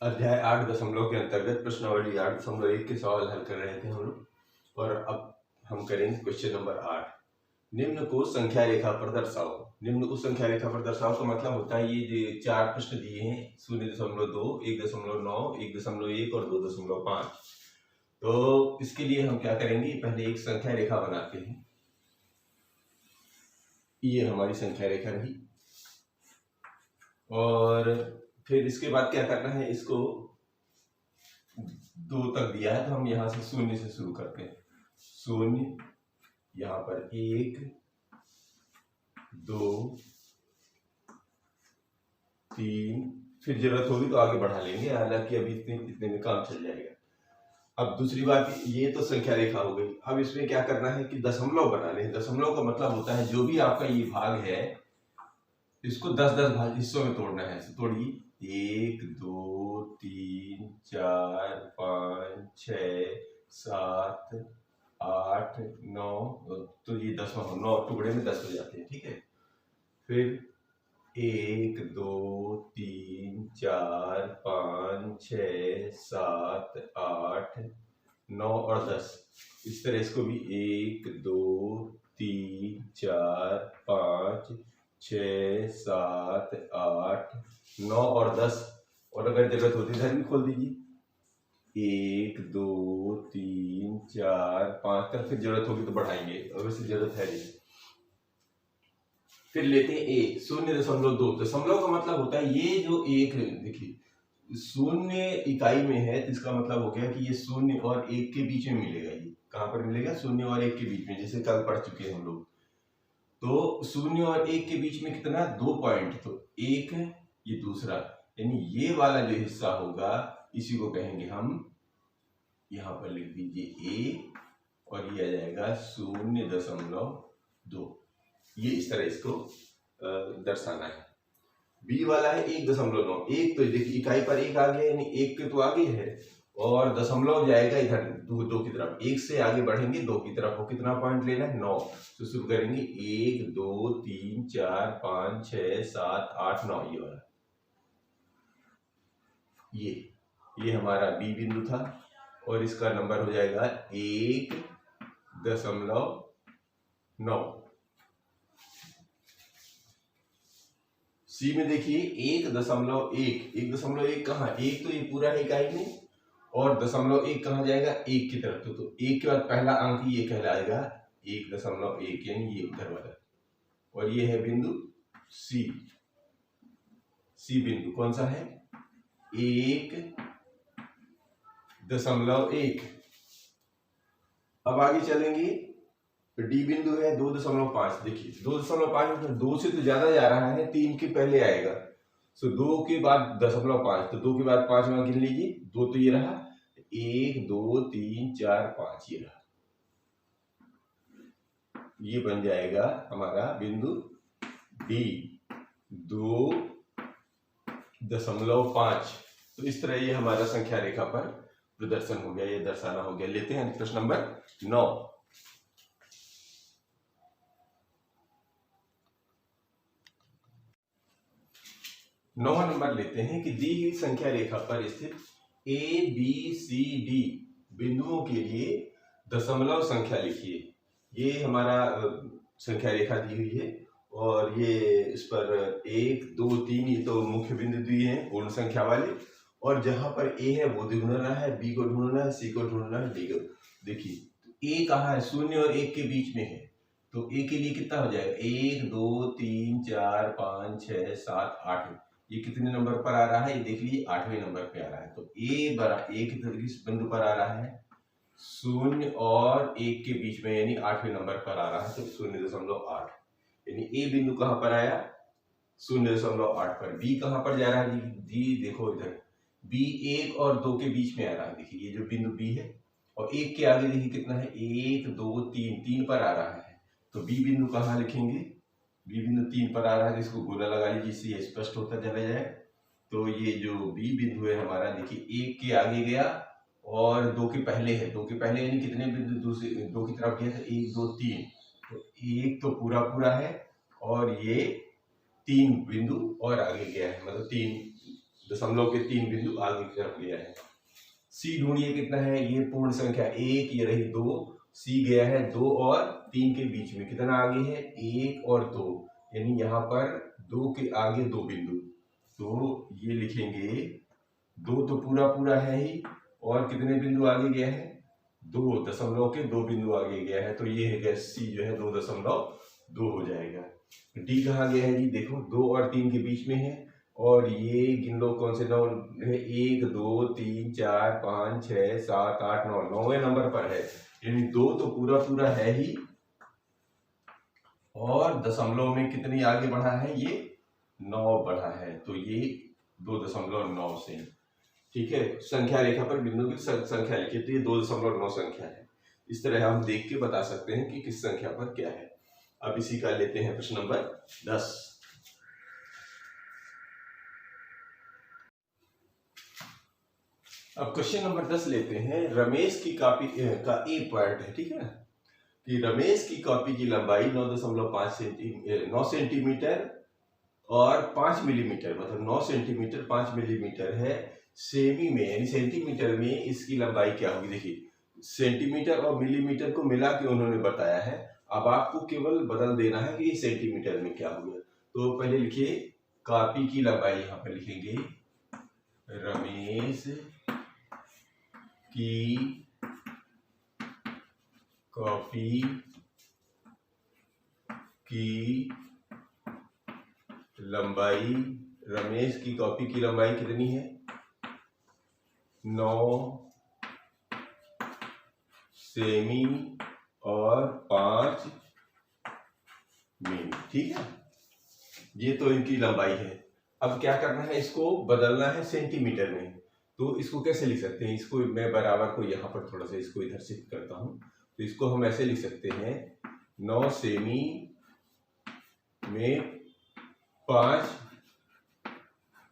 अध्याय 8 दशमलव के अंतर्गत प्रश्नावली 8.1 के सवाल हल कर रहे थे हम लोग। और अब हम करेंगे क्वेश्चन नंबर 8। निम्न को संख्या रेखा पर दर्शाओ। निम्न को संख्या रेखा पर दर्शाओ का मतलब होता है ये जो चार प्रश्न दिए हैं 0.2, 1.9, 1.1 और 2.5। तो इसके लिए हम क्या करेंगे, पहले एक संख्या रेखा बनाते हैं। ये हमारी संख्या रेखा रही और फिर इसके बाद क्या करना है, इसको 2 तक दिया है तो हम यहाँ से 0 से शुरू करते हैं। 0, यहाँ पर 1, 2, 3, फिर जरूरत होगी तो आगे बढ़ा लेंगे, हालांकि अभी इतने में काम चल जाएगा। अब दूसरी बात, ये तो संख्या रेखा हो गई। अब इसमें क्या करना है कि दशमलव बनाने हैं। दशमलव का मतलब होता है जो भी आपका ये भाग है इसको 10-10 भाग हिस्सों में तोड़ना है। तोड़िए, 1, 2, 3, 4, 5, 6, 7, 8, 9, तो ये 10वां 9 टुकड़े में 10 हो जाते हैं, ठीक है। फिर 1, 2, 3, 4, 5, 6, 7, 8, 9 और 10। इस तरह इसको भी 1, 2, 3, 4, 5, 6, 7, 8, 9 और 10। और अगर जरूरत होती है इधर भी खोल दीजिए, 1, 2, 3, 4, 5 तक। फिर जरूरत होगी तो बढ़ाएंगे, अब वैसे जरूरत है नहीं। फिर लेते हैं 0.2। दशमलव का मतलब होता है ये जो एक, देखिए 0 इकाई में है तो इसका मतलब हो गया कि ये 0 और 1 के बीच में मिलेगा। ये कहाँ पर मिलेगा? 0 और 1 के बीच में, जैसे कल पढ़ चुके हैं हम लोग। तो 0 और 1 के बीच में कितना? 2 पॉइंट। तो एक है, ये दूसरा, यानी ये वाला जो हिस्सा होगा इसी को कहेंगे हम, यहाँ पर लिख दीजिए a, और ये आ जाएगा 0.2। ये इस तरह इसको दर्शाना है। बी वाला है 1.9। एक तो देखिए इकाई पर 1 आ गया, यानी 1 के तो आगे है, और दशमलव जाएगा इधर 2 की तरफ। 1 से आगे बढ़ेंगे 2 की तरफ। वो कितना पॉइंट लेना है? 9। तो शुरू करेंगे 1, 2, 3, 4, 5, 6, 7, 8, 9। ये वाला, ये हमारा बी बिंदु था और इसका नंबर हो जाएगा 1.9। सी में देखिए 1.1। 1.1 कहाँ? 1 तो ये पूरा है इकाई में, और 0.1 कहाँ जाएगा? 1 की तरफ। तो 1 के बाद पहला अंक ये कहलाएगा 1.1, यानी ये उधर वाला। और ये है बिंदु सी। सी बिंदु कौन सा है? 1.1। अब आगे चलेंगे तो डी बिंदु है 2.5। देखिए 2.5 में 2 से तो ज्यादा जा रहा है, 3 के पहले आएगा। सो 2 के बाद 0.5, तो 2 के बाद 5 में गिन लीजिए। 2 तो ये रहा, 1, 2, 3, 4, 5 ये रहा। ये बन जाएगा हमारा बिंदु डी 2.5। तो इस तरह ये हमारा संख्या रेखा पर प्रदर्शन हो गया, ये दर्शाना हो गया। लेते हैं प्रश्न नंबर 9। 9वां नंबर लेते हैं कि दी हुई संख्या रेखा पर स्थित ए बी सी डी बिंदुओं के लिए दशमलव संख्या लिखिए। ये हमारा संख्या रेखा दी हुई है, और ये इस पर 1, 2, 3 ये तो मुख्य बिंदु दिए हैं पूर्ण संख्या वाले, और जहां पर ए है वो ढूंढना है, बी को ढूंढना है, सी को ढूंढना है, डी को। देखिए ए कहाँ है? 0 और 1 के बीच में है, तो ए के लिए कितना हो जाएगा? 1, 2, 3, 4, 5, 6, 7, 8। ये कितने नंबर पर आ रहा है? ये देख लीजिए 8वें नंबर पे आ रहा है। तो ए किस बिंदु पर आ रहा है? 0 और 1 के बीच में, यानी 8वें नंबर पर आ रहा है। तो 0.8, यानी ए बिंदु कहाँ पर आया? 0.8 पर। बी कहाँ पर जा रहा है जी? देखो इधर, बी 1 और 2 के बीच में आ रहा है। देखिए ये जो बिंदु बी है, और 1 के आगे देखिए कितना है? 1, 2, 3 पर आ रहा है। तो बी बिंदु कहाँ लिखेंगे? बी बिंदु 3 पर आ रहा है, तो इसको गोला लगा लीजिए, इससे ये स्पष्ट होता चला जाए। तो ये जो बी बिंदु है हमारा, देखिए 1 के आगे गया और 2 के पहले है। 2 के पहले यानी कितने बिंदु दूसरे 2 की तरफ गया था? 1, 2, 3। तो 1 तो पूरा है, और ये 3 बिंदु और आगे गया है, मतलब 3 दशमलव के 3 बिंदु आगे की तरफ गया है। सी ढूंढिए कितना है, ये पूर्ण संख्या 1, ये रही 2, सी गया है 2 और 3 के बीच में, कितना आगे है 1 और 2, यानी यहाँ पर 2 के आगे 2 बिंदु, तो ये लिखेंगे 2 तो पूरा पूरा है ही, और कितने बिंदु आगे गया है 2, दशमलव के 2 बिंदु आगे गया है, तो ये है सी जो है 2.2 हो जाएगा। डी कहाँ गया है जी, देखो 2 और 3 के बीच में है, और ये गिन लो कौन से 9 है, 1 2 3 4 5 6 7 8 9, 9वें नंबर पर है, यानी 2 तो पूरा पूरा है ही, और दशमलव में कितनी आगे बढ़ा है, ये 9 बढ़ा है, तो ये 2.9 से, ठीक है। संख्या रेखा पर बिंदु की संख्या लिखिए, तो ये 2.9 संख्या है। इस तरह हम देख के बता सकते हैं कि किस संख्या पर क्या है। अब इसी का लेते हैं प्रश्न नंबर 10। अब क्वेश्चन नंबर 10 लेते हैं। रमेश की कॉपी का ए पॉइंट है, ठीक है, कि रमेश की कॉपी की लंबाई 9 सेंटीमीटर और 5 मिलीमीटर, मतलब 9 सेंटीमीटर 5 मिलीमीटर है। सेमी में यानी सेंटीमीटर में इसकी लंबाई क्या होगी, देखिए सेंटीमीटर और मिलीमीटर को मिला के उन्होंने बताया है, अब आपको केवल बदल देना है कि ये सेंटीमीटर में क्या होगा। तो पहले लिखिए कॉपी की लंबाई, यहाँ पर लिखेंगे रमेश की कॉपी की लंबाई, रमेश की कॉपी की लंबाई कितनी है 9 सेमी और 5 मिली, ठीक है, ये तो इनकी लंबाई है। अब क्या करना है, इसको बदलना है सेंटीमीटर में, तो इसको कैसे लिख सकते हैं, इसको मैं बराबर को यहाँ पर थोड़ा सा इसको इधर शिफ्ट करता हूँ, तो इसको हम ऐसे लिख सकते हैं 9 सेमी में 5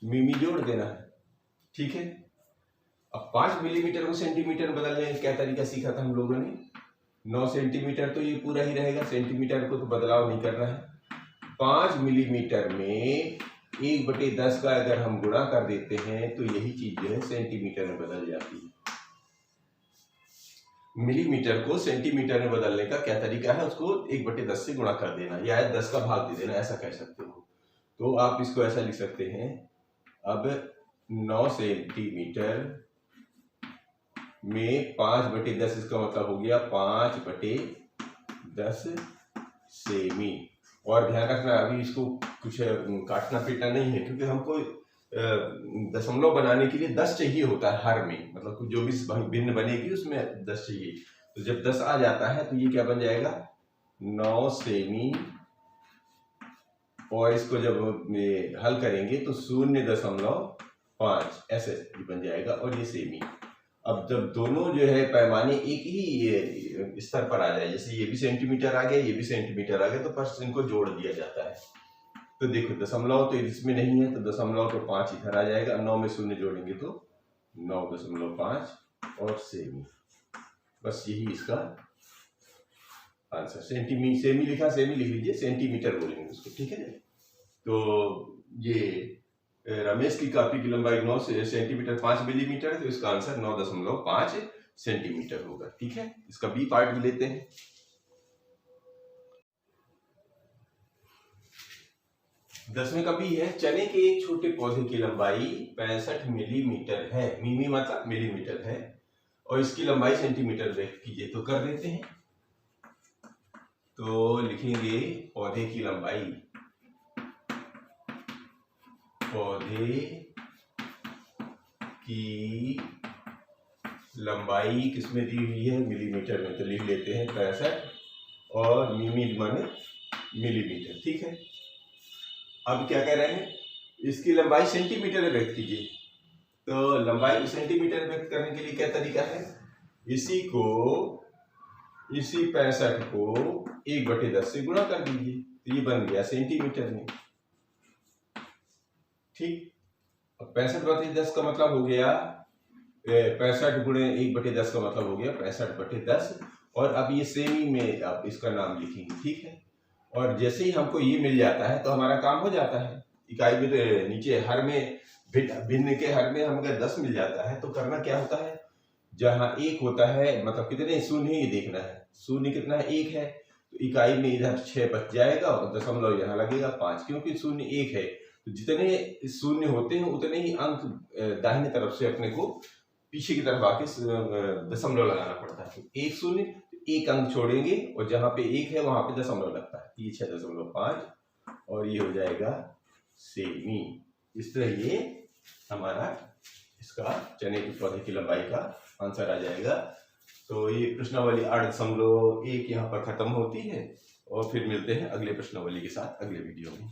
मिमी जोड़ देना है, ठीक है। अब 5 मिलीमीटर को सेंटीमीटर में बदलने का क्या तरीका सीखा था हम लोगों ने, 9 सेंटीमीटर तो ये पूरा ही रहेगा, सेंटीमीटर को तो बदलाव नहीं करना है। 5 मिलीमीटर में 1/10 का अगर हम गुणा कर देते हैं तो यही चीज जो है सेंटीमीटर में बदल जाती है। मिलीमीटर को सेंटीमीटर में बदलने का क्या तरीका है, उसको 1/10 से गुणा कर देना या 10 का भाग दे देना, ऐसा कह सकते हो। तो आप इसको ऐसा लिख सकते हैं, अब 9 सेंटीमीटर में 5/10, इसका मतलब हो गया 5/10 सेमी। और ध्यान रखना अभी इसको कुछ काटना पीटना नहीं है, क्योंकि हमको दशमलव बनाने के लिए 10 चाहिए होता है हर में, मतलब जो भी भिन्न बनेगी उसमें 10 चाहिए। तो जब 10 आ जाता है तो ये क्या बन जाएगा 9 सेमी, और इसको जब हल करेंगे तो 0.5 ऐसे बन जाएगा, और ये सेमी। अब जब दोनों जो है पैमाने एक ही स्तर पर आ जाए, जैसे ये भी सेंटीमीटर आ गया, ये भी सेंटीमीटर आ गया, तो बस इनको जोड़ दिया जाता है। तो देखो दशमलव तो इसमें नहीं है, तो दशमलव तो 5 इधर आ जाएगा, 9 में 0 जोड़ेंगे तो 9.5 और सेमी, बस यही इसका आंसर। सेमी लिखा, सेमी लिख लीजिए, सेंटीमीटर बोलेंगे उसको, ठीक है। तो ये रमेश की कॉपी की लंबाई 9 सेंटीमीटर 5 मिलीमीटर है, तो इसका आंसर 9.5 सेंटीमीटर होगा, ठीक है। इसका बी पार्ट भी लेते हैं। दसवें का बी है, चने के एक छोटे पौधे की लंबाई 65 मिलीमीटर है, मिमी मतलब मिलीमीटर है, और इसकी लंबाई सेंटीमीटर व्यक्त कीजिए। तो कर देते हैं, तो लिखेंगे पौधे की लंबाई, पौधे की लंबाई किसमें दी हुई है मिलीमीटर में, तो लिख लेते हैं 65 और मिमी माने मिलीमीटर, ठीक है। अब क्या कह रहे हैं, इसकी लंबाई सेंटीमीटर में व्यक्त कीजिए। तो लंबाई सेंटीमीटर व्यक्त करने के लिए क्या तरीका है, इसी 65 को 1/10 से गुणा कर दीजिए, तो ये बन गया सेंटीमीटर में, ठीक। अब 65/10 का मतलब हो गया 65 गुणे 1/10 का मतलब हो गया 65/10, और अब ये सेमी में आप इसका नाम लिखेंगे, ठीक है। और जैसे ही हमको ये मिल जाता है तो हमारा काम हो जाता है, इकाई में नीचे हर में भिन्न के हर में हम अगर 10 मिल जाता है तो करना क्या होता है, जहां 1 होता है मतलब कितने शून्य ये देखना है, शून्य कितना है 1 है, तो इकाई में इधर 6 बच जाएगा और दशमलव यहाँ लगेगा 5, क्योंकि शून्य 1 है तो जितने शून्य होते हैं उतने ही अंक दाहिने तरफ से अपने को पीछे की तरफ आके दशमलव लगाना पड़ता है। तो 1 शून्य, 1 अंक छोड़ेंगे और जहां पे 1 है वहां पे दशमलव लगता है, ये 6.5 और ये हो जाएगा सेमी। इस तरह ये हमारा इसका चने के पौधे की लंबाई का आंसर आ जाएगा। तो ये प्रश्नावली 8.1 यहाँ पर खत्म होती है और फिर मिलते हैं अगले प्रश्नावली के साथ अगले वीडियो में।